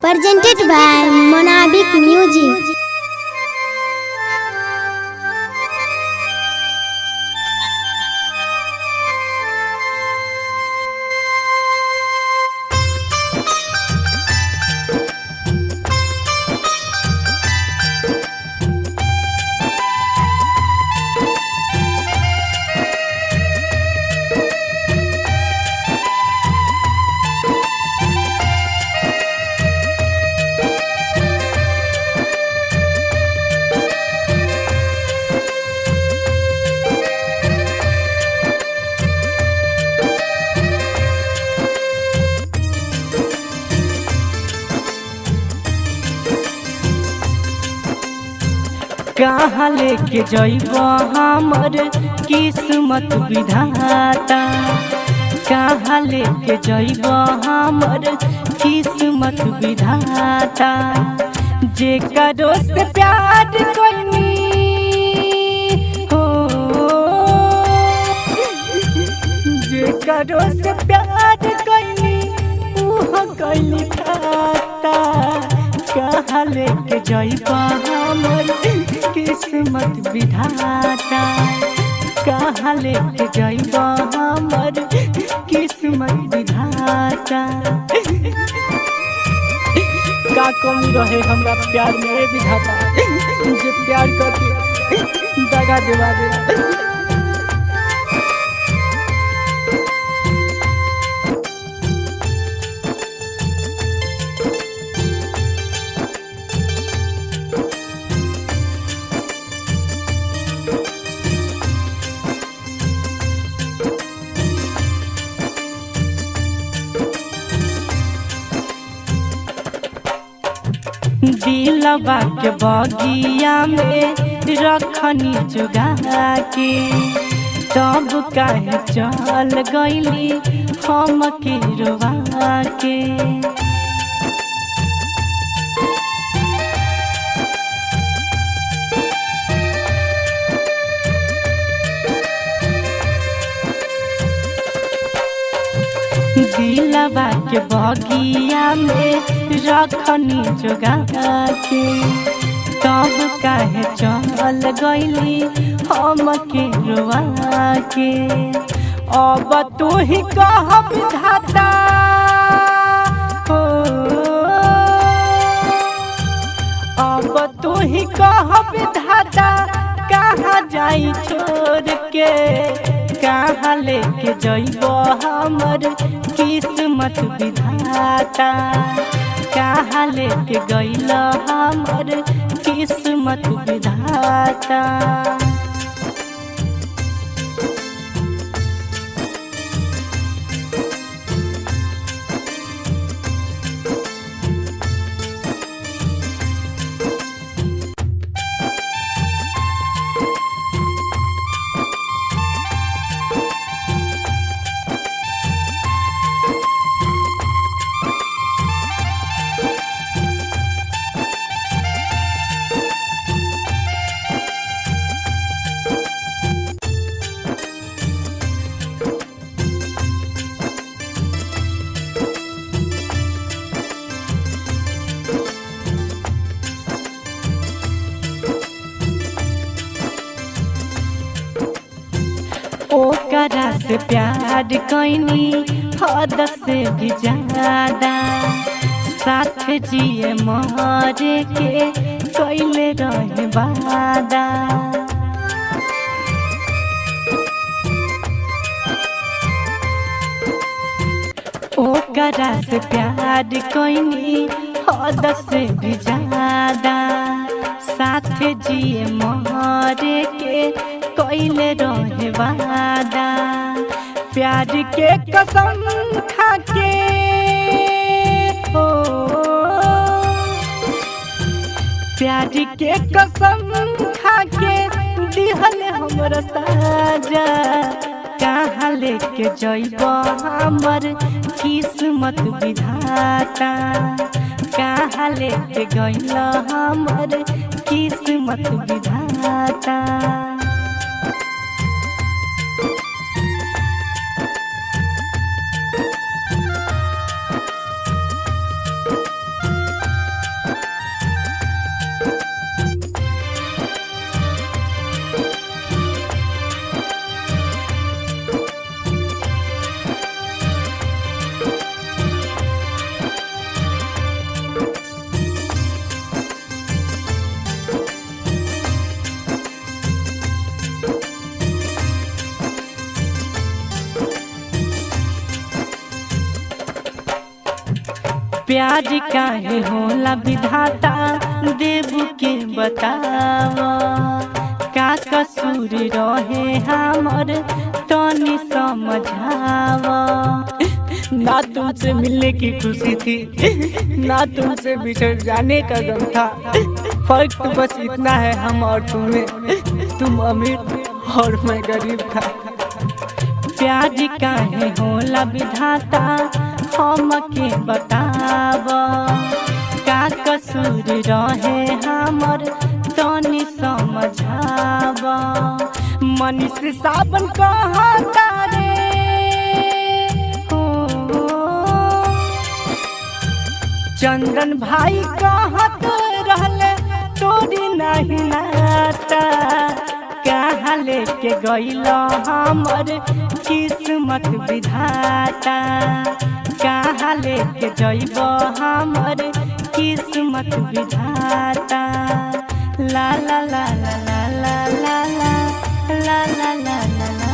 presented by Monabik Music. कहाँ लेके जइबो हमर किस्मत विधाता, कहाँ लेके जइबो हमर किस्मत विधाता। जे करो से प्यार कोइनी हो, जे करो से प्यार कोइनी उहो कोइनी खाता। कहाँ लेके जइबो हमर किस्मत विधाता, कहाँ लेके जइबो हमर किस्मत विधाता। का कमी रहे हमरा प्यार में विधाता, जे प्यार करके दगा दिवा दे। दिलवा के बगिया में रखनी जुगा के, तब काहे चल गइली हम के रोवा के। दिलवा के बगिया में रखनी जुगा के, तब काहे चल गइली हम के रोवा के। अब तू ही कह विधाता हो, अब तू ही कह विधाता, कहाँ जाई छोड़ के। कहाँ लेके जइबो हमर किस्मत विधाता, कहाँ लेके गइल हमर किस्मत विधाता। ओकरा से प्यार कइनी हद से भी ज्यादा, साथ जिए मरे के कइले रहे वादा। ओकरा से प्यार कइनी हद से भी ज्यादा, साथ जिए मरे के कइले रहे वादा। प्यार के कसम खाके हो, प्यार के कसम खाके दिहल हमरा साजा। कहाँ लेके जइबो हमर किस्मत विधाता, कहाँ लेके गइल हमर किस्मत विधाता। प्यार काहे होला विधाता देव के बतावा, का कसूर रहे हमर तनी समझावा। ना तुमसे मिलने की खुशी थी, ना तुमसे बिछड़ जाने का गम था। फर्क तो बस इतना है हम और तुम्हें, तुम अमीर और मैं गरीब था। प्यार काहे होला विधाता हमके बतावा, का कसूर रहे हमर तनी समझावा। मनीष सावन कहता रे हो, चंदन भाई कहत रहले तोरी नहीं नाता। कहाँ लेके गइल हमर किस्मत विधाता, कहाँ लेके जइब हमर किस्मत विधाता। ला ला ला ला ला ला ला ला ला ला ला ला।